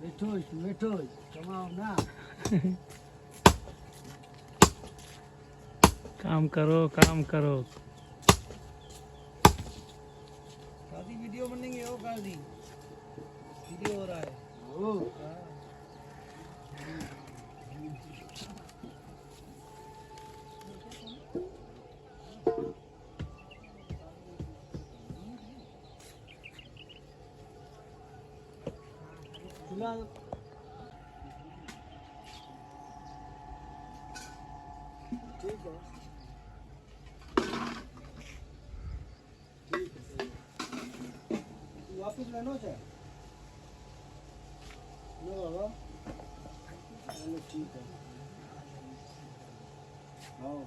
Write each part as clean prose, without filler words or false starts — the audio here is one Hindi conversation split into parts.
बैठो कमाओ ना। काम करो। काजी वीडियो बनेंगे ओ काजी। वीडियो हो रहा है। ओ फिलहाल ठीक है। वापस लेनो है लो बाबा। चलो ठीक है। आओ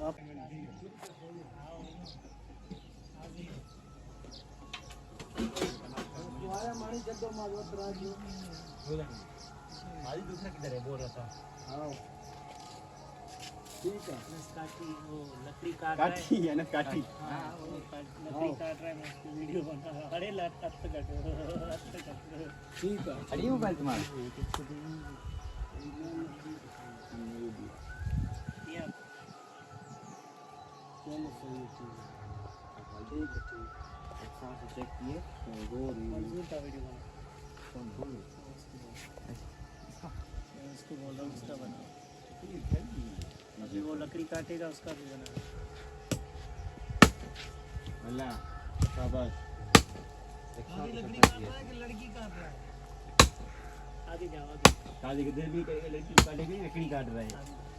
आप तुम्हारा मानी जगह मालूम राजू आज दूसरा किधर है बोल रहा था। आओ ठीक है। वो लकड़ी काट रहा है। काठी है ना काठी। हाँ, वो लकड़ी काट रहा है, मैं उसकी वीडियो बना रहा हूँ। अरे ठीक है। अरे मोबाइल तुम्हारा चलो सही है ठीक है। ठीक है ठीक है। सांस चेक किए तो वो मंजूर का वीडियो बना। कौन बोल उसको बोला उसका बना। अभी वो लकड़ी काटेगा उसका भी बना। अल्लाह शाबाश। लकड़ी काट रहा है कि लड़की काट रहा है? आगे जाओ आगे। काजी के दिल भी करेगा लड़की काटेगा लकड़ी काट रहा है।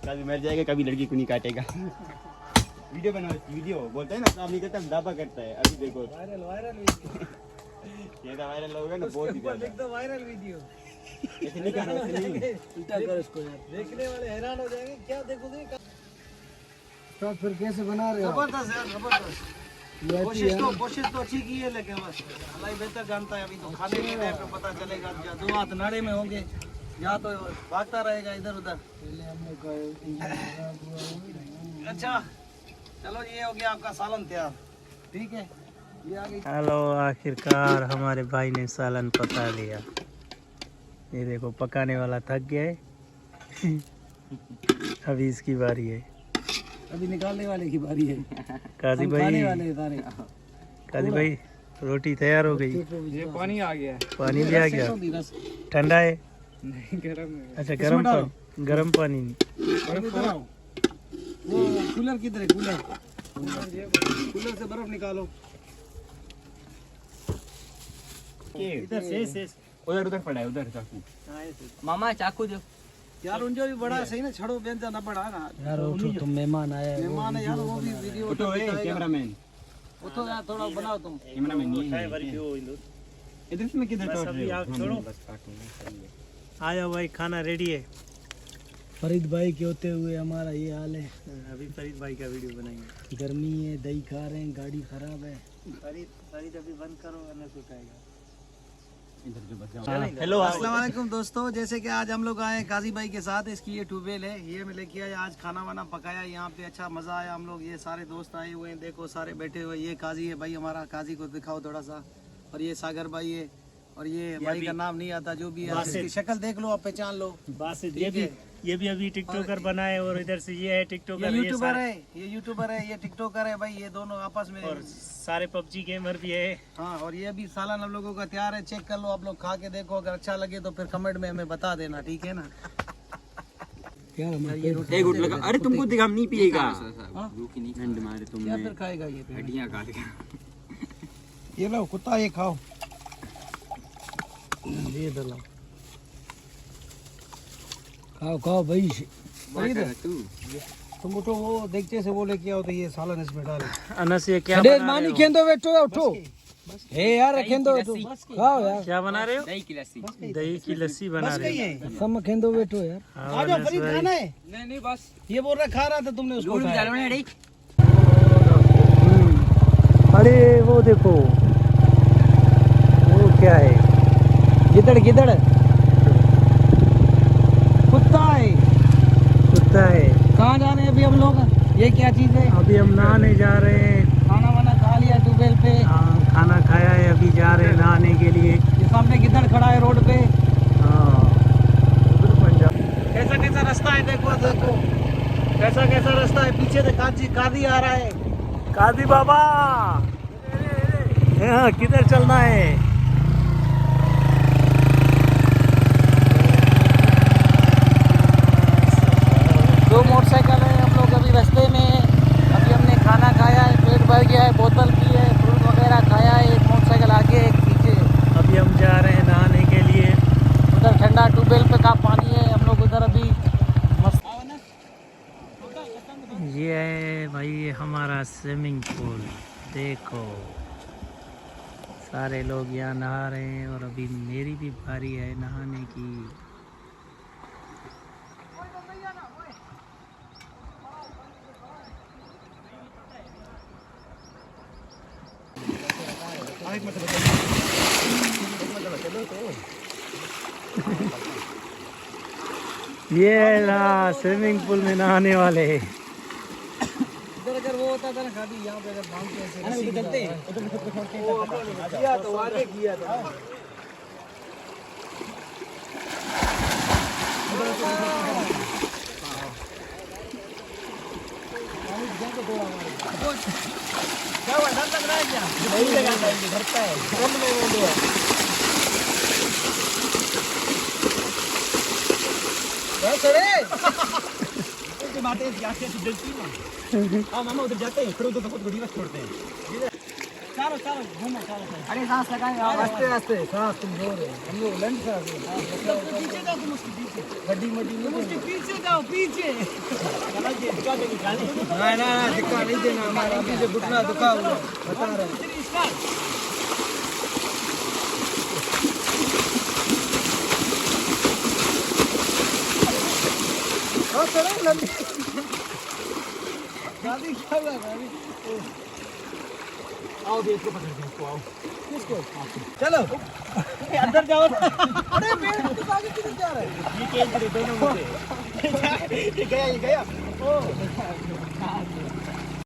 कभी मर जाएगा कभी लड़की को नहीं काटेगा। वीडियो बनाओ इसकी वीडियो बोलते हैं ना काम नहीं करता दावा करता है। अभी देखो वायरल वीडियो। ये तो वायरल होगा ना बहुत ही ज्यादा। देख दो वायरल वीडियो। ऐसे नहीं करना ऐसे नहीं। उल्टा कर इसको यार। देखने वाले हैरान हो जाएंगे क्या देखोगे। तो फिर कैसे बना रहे हो? जबरदस्त यार जबरदस्त। कोशिश तो अच्छी की है लेकिन बस अल्लाह ही बेहतर जानता है। अभी तो खाने के टाइम पे पता चलेगा। दो हाथ नाड़े में होंगे यहाँ तो भागता रहेगा इधर उधर। अच्छा चलो ये हो गया आपका सालन तैयार। ठीक है ये आ गई। हेलो, आखिरकार हमारे भाई ने सालन पका लिया। ये देखो पकाने वाला थक गया है। अभी इसकी बारी है। अभी निकालने वाले की बारी है। काजी हम भाई, खाने वाले हैं सारे। काजी भाई रोटी तैयार हो गई। ये पानी आ गया है। पानी भी आ गया। ठंडा है? नहीं गरम है। अच्छा गरम पानी। गरम पानी वो कूलर किधर है? कूलर से बर्फ निकालो। इधर से उधर उधर पड़ा है उधर चाकू। मामा चाकू दो यार उनजो भी बड़ा सही ना छड़ो बेंचा ना पड़ा ना यार। उठो, तुम मेहमान आए। मेहमान है यार वो भी वीडियो उठो ए कैमरामैन। उठो यार थोड़ा बनाओ तुम। कैमरामैन नहीं है इधर से मैं किधर काट रहे हो? छोड़ो बस काटूंगा। आ जाओ भाई, खाना रेडी है। फरीद भाई के होते हुए हमारा ये हाल है। अभी फरीद भाई का वीडियो बनाएंगे। गर्मी है, दही खा रहे हैं, गाड़ी खराब है। फरीद अभी बंद करो वरना सुखाएगा। इधर जो बच जाओ। हेलो अस्सलाम वालेकुम दोस्तों, जैसे कि आज हम लोग आए काजी भाई के साथ। इसकी ये ट्यूबवेल है, ये मैं लेके आया। आज खाना वाना पकाया यहाँ पे, अच्छा मज़ा आया। हम लोग ये सारे दोस्त आए हुए हैं, देखो सारे बैठे हुए। ये काजी है भाई हमारा, काजी को दिखाओ थोड़ा सा। और ये सागर भाई है, और ये भाई का नाम नहीं आता, जो भी है इसकी शक्ल देख लो, आप पहचान लो। बस ये भी अभी टिकटॉकर बना है। और इधर से ये है टिकटॉकर, ये यूट्यूबर है, ये टिकटॉकर है भाई। ये दोनों आपस में और सारे पबजी गेमर भी है। हाँ। और ये भी सालन हम लोगों का तैयार है, चेक कर लो आप लोग, खा के देखो। अगर अच्छा लगे तो फिर कमेंट में हमें बता देना, ठीक है ना? एक गुट लगा। अरे तुमको दिखा नहीं पिएगा। ठंड मारे क्या तुमने फिर खाएगा ये? हड्डियां काट के। ये लो कुत्ता, ये खाओ। ये दला खाओ भाई। तुम उठो, वो देखते से वो लेके आओ तो ये सालन इसमें डालो। अनस ये क्या बना रहे हो? खेंदो बैठो या उठो। हे यार खेंदो बैठो, खाओ यार। क्या बना रहे हो? दही की लस्सी। दही की लस्सी बना रहे हो। सब खेंदो बैठो यार। हाँ, आ जाओ अनस फरीद, भाई। खाना है? नहीं बस ये बोल रहा खा रहा था तुमने उसको उठाया। अरे वो देखो, वो क्या है? गिदड़ कुत्ता है। है। कहाँ जा रहे हैं अभी हम लोग? ये क्या चीज है? अभी हम नहाने जा रहे हैं। खाना वाना खा लिया ट्यूबवेल पे। हाँ, खाना खाया है, अभी जा रहे हैं नहाने के लिए। ये सामने गिद्धड़ खड़ा है रोड पे। हाँ, कैसा कैसा रास्ता है, देखो देखो कैसा कैसा रास्ता है। पीछे से कादी आ रहा है। कादी बाबा हाँ, किधर चलना है? दो मोटरसाइकिल है, हम लोग अभी रास्ते में। अभी हमने खाना खाया है, पेट भर गया है, बोतल पी है, फ्रूट वगैरह खाया है। एक मोटरसाइकिल आगे एक पीछे। अभी हम जा रहे हैं नहाने के लिए। उधर ठंडा ट्यूबवेल पे का पानी है, हम लोग उधर अभी मस्त। ये है भाई हमारा स्विमिंग पूल। देखो सारे लोग यहाँ नहा रहे हैं और अभी मेरी भी बारी है नहाने की। ये है ना स्विमिंग पूल में नहाने वाले। इधर अगर वो होता था ना खाली यहाँ पे, अगर भाग के ऐसे रस्सी चलते किया तो आगे किया था। क्या हुआ, डर लग रहा है क्या? नहीं लगा था, ये डरता है। कम में बोलो चले बातें जाके जलती ना। हाँ मामा उधर जाते हैं, फिर उधर बहुत बड़ी बात छोड़ते हैं। चारों चारों घूमो चारों। अरे सांस लगाएंगे आप, आस्ते आस्ते सांस तुम जोर है। हम लोग लंड सांस है। पीछे जाओ तुम, उसके पीछे गड्डी मड्डी में उसके पीछे जाओ, पीछे ना ना दिखा नहीं देना। हमारा अभी से घुटना दुखा हुआ बता रहे हैं। चलो लंबी गाड़ी क्या हुआ गाड़ी। आओ भी इसको पकड़ के, इसको आओ, किसको चलो अंदर जाओ। अरे पेड़ तो आगे किधर जा रहा है? ये केंद्र दोनों में से ये गया ओ